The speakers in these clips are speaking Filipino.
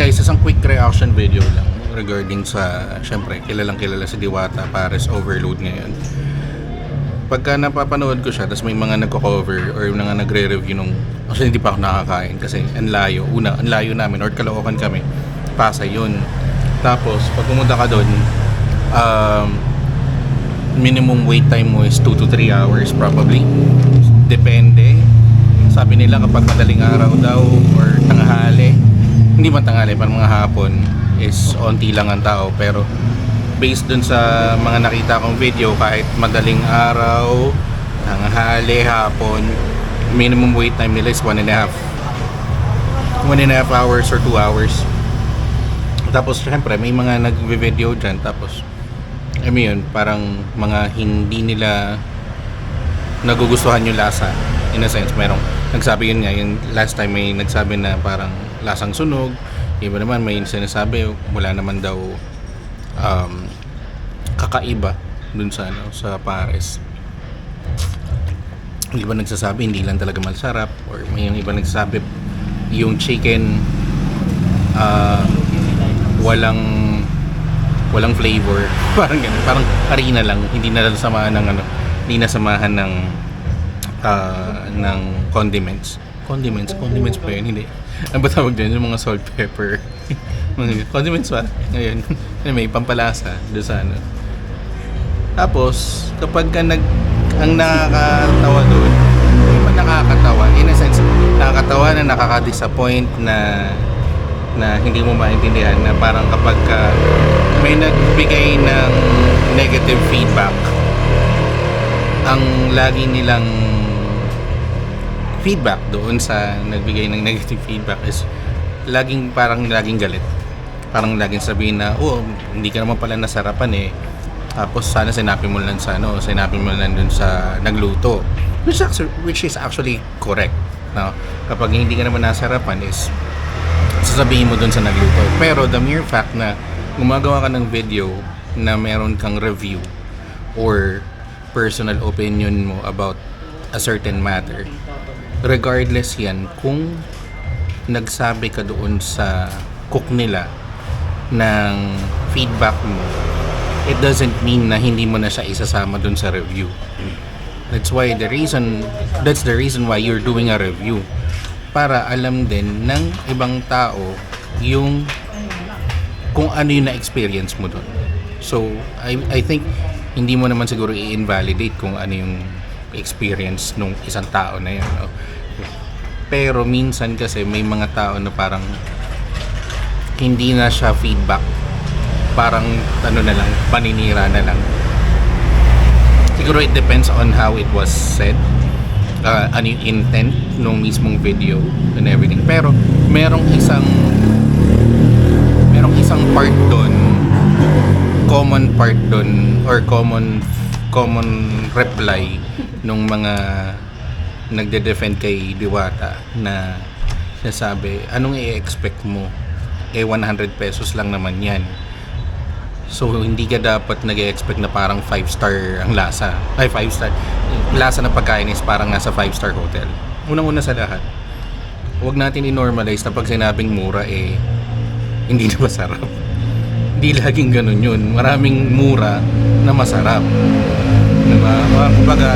guys, isang quick reaction video lang regarding sa, syempre, kilalang kilala si Diwata Pares Overload ngayon. Pagka napapanood ko siya, tapos may mga nagko-cover or mga nagre-review nung, kasi hindi pa ako nakakain kasi ang layo. Una, ang layo namin, or Caloocan kami, Pasay yun. Tapos, pag pumunta ka doon, minimum wait time mo is 2 to 3 hours probably. Depende. Sabi nila kapag madaling araw daw or tanghali, hindi man tanghali, parang mga hapon is onti lang ang tao. Pero based dun sa mga nakita kong video, kahit madaling araw, tanghali, hapon, minimum wait time nila is 1.5 hours or 2 hours. Tapos syempre may mga nagve-video dyan, tapos yun, parang mga hindi nila nagugustuhan yung lasa. In a sense, merong nagsabi yun nga, yung last time may nagsabi na parang lasang sunog. Iba naman may sinasabi wala naman daw kakaiba dun sa sa Pares. Yung iba nagsasabi hindi lang talaga masarap, or may yung iba nagsasabi yung chicken walang flavor. Parang ganun, parang harina lang, hindi na samahan ng hindi na samahan ng condiments pa yun, hindi. Ano ba tawag din? Yung mga salt, pepper. Mga condiments ba? Ngayon, may pampalasa doon sa Tapos, kapag ang nakakatawa doon, hindi pa nakakatawa. In a sense, nakakatawa na nakaka-disappoint na hindi mo maintindihan na parang kapag may nagbigay ng negative feedback, ang lagi nilang feedback doon sa nagbigay ng negative feedback is laging galit. Parang laging sabihin na, hindi ka naman pala nasarapan eh. Tapos sana sinapin mo lang dun sa nagluto. Which is actually correct. No? Kapag hindi ka naman nasarapan is sasabihin mo dun sa nagluto. Pero the mere fact na gumagawa ka ng video na meron kang review or personal opinion mo about a certain matter, regardless yan kung nagsabi ka doon sa cook nila ng feedback mo, it doesn't mean na hindi mo na siya isasama doon sa review. That's the reason why you're doing a review, para alam din ng ibang tao yung kung ano yung na-experience mo doon. So I think hindi mo naman siguro i-invalidate kung ano yung experience nung isang tao na yun, no? Pero minsan kasi may mga tao na parang hindi na siya feedback, parang na lang, paninira na lang. Siguro it depends on how it was said, ano yung intent nung mismong video and everything. Pero merong isang part doon, common part doon, or common reply nung mga nagde-defend kay Diwata na nasabi, anong i-expect mo? 100 pesos lang naman yan. So hindi ka dapat nag-expect na parang 5-star ang lasa. 5-star. Lasa ng pagkain is parang nasa 5-star hotel. Unang-una sa lahat, huwag natin i-normalize na pag sinabing mura hindi na masarap. Hindi laging ganun yun. Maraming mura na masarap. Diba? Kumbaga,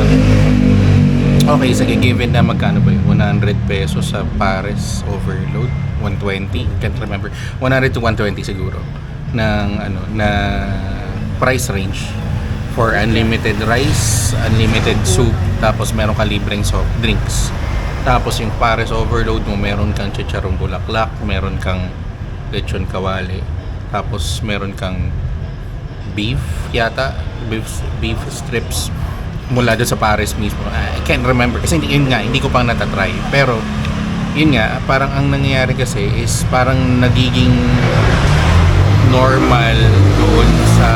okay, sige, given na magkano ba yun? 100 pesos sa Pares Overload, 120, can't remember, 100 to 120 siguro na price range for unlimited rice, unlimited soup, tapos meron ka libreng soft drinks. Tapos yung Pares Overload mo, meron kang chicharong bulaklak, meron kang lechon kawali, tapos meron kang beef beef strips mula doon sa Pares mismo. I can't remember kasi hindi ko pang natatry. Pero yun nga, parang ang nangyayari kasi is parang nagiging normal doon sa,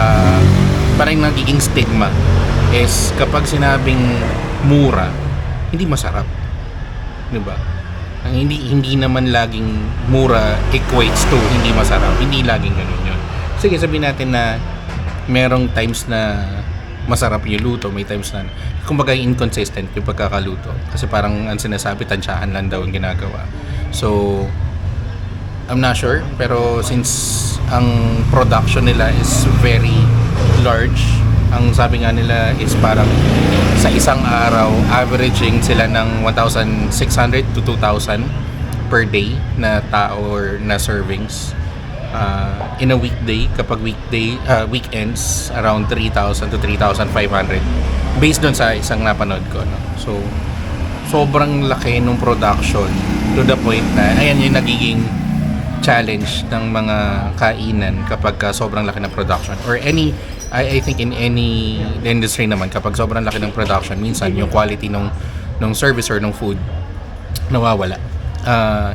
parang nagiging stigma is kapag sinabing mura, hindi masarap. Diba? Ang hindi naman laging mura equates to hindi masarap. Hindi laging ganun yun. Sige, sabihin natin na merong times na masarap yung luto, may times na kumbaga inconsistent yung pagkakaluto kasi parang ang sinasabi tansyahan lang daw ang ginagawa. So I'm not sure, pero since ang production nila is very large, ang sabi nga nila is parang sa isang araw averaging sila ng 1,600 to 2,000 per day na tao or na servings. In a weekday, kapag weekends, around 3,000 to 3,500 based doon sa isang napanood ko, no? So sobrang laki nung production to the point na ayan yung nagiging challenge ng mga kainan kapag sobrang laki ng production or I think in any industry naman, kapag sobrang laki ng production, minsan yung quality ng service or ng food nawawala,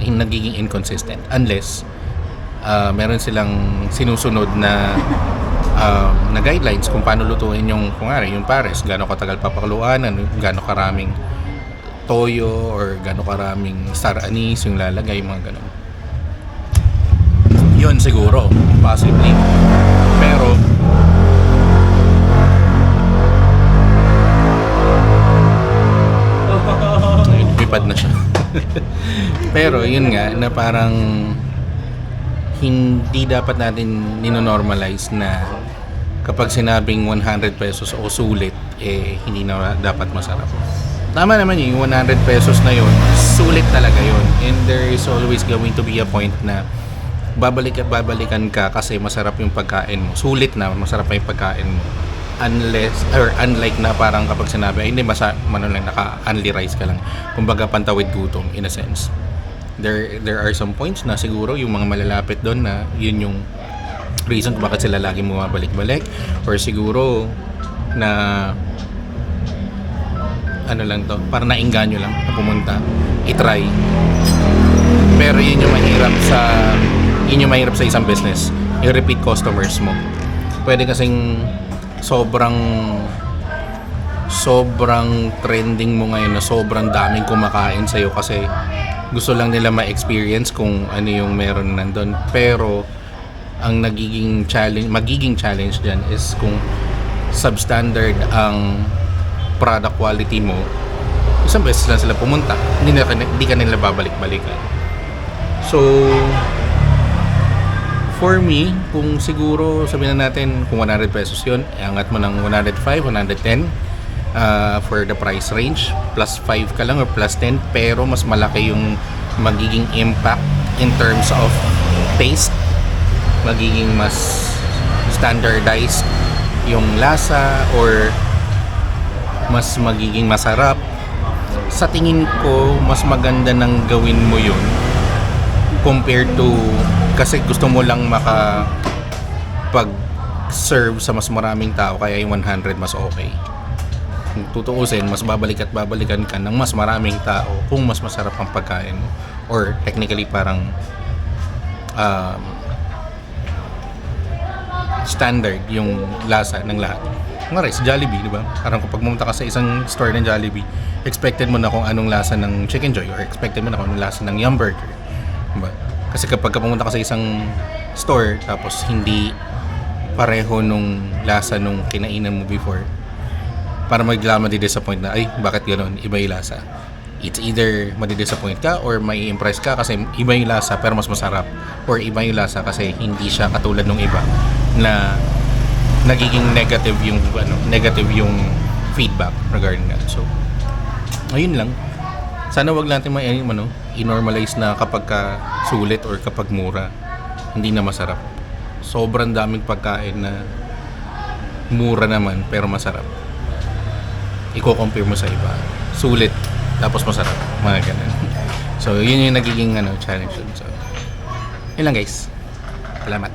nagiging inconsistent unless meron silang sinusunod na guidelines kung paano lutuin yung yung pares, gaano katagal papakuluan, gaano karaming toyo or gaano karaming star anise yung lalagay, mga ganun. Yun siguro, possibly. Pero lumipad na siya. Pero yun nga, na parang hindi dapat natin ninonormalize na kapag sinabing 100 pesos o sulit, hindi na dapat masarap. Tama naman yung 100 pesos na yun, sulit talaga yun. And there is always going to be a point na babalik at babalikan ka kasi masarap yung pagkain mo. Sulit na, masarap pa yung pagkain mo. Unlike na parang kapag sinabi, hindi naka-only rice ka lang. Kumbaga pantawid gutom in a sense. There are some points na siguro yung mga malalapit doon na yun yung reason kung bakit sila lagi bumabalik-balik, or siguro na parang nainganyo lang na pumunta, i-try. Pero yun yung mahirap sa isang business, yung repeat customers mo. Pwede kasing sobrang trending mo ngayon na sobrang daming kumakain sa'yo kasi gusto lang nila ma-experience kung ano yung meron nandun. Pero ang magiging challenge dyan is kung substandard ang product quality mo, isang beses lang sila pumunta, hindi ka nila babalik-balikan. So for me, kung siguro sabihin na natin kung 100 pesos yun, angat mo ng 105, 110 for the price range, plus 5 ka lang or plus 10, pero mas malaki yung magiging impact in terms of taste, magiging mas standardized yung lasa or mas magiging masarap. Sa tingin ko, mas maganda nang gawin mo yun compared to kasi gusto mo lang makapag-serve sa mas maraming tao, kaya yung 100 mas okay. Kung tutuusin, mas babalik at babalikan ka ng mas maraming tao kung mas masarap ang pagkain mo, or technically parang standard yung lasa ng lahat. Nga sa Jollibee, di ba? Parang kapag pumunta ka sa isang store ng Jollibee, expected mo na kung anong lasa ng Chicken Joy or expected mo na kung anong lasa ng Yum Burger, diba? Kasi kapag pumunta ka sa isang store tapos hindi pareho nung lasa nung kinainan mo before, para magla madi-disappoint na, ay, bakit gano'n? Iba yung lasa. It's either madi-disappoint ka or may impress ka kasi iba yung lasa pero mas masarap, or iba yung lasa kasi hindi siya katulad nung iba na nagiging negative yung feedback regarding that. So ayun lang, sana wag natin i-normalize na kapag sulit or kapag mura hindi na masarap. Sobrang daming pagkain na mura naman pero masarap, i-compare mo sa iba, sulit tapos masarap, mga ganun. So yun yung nagiging challenge. So yun lang guys, salamat.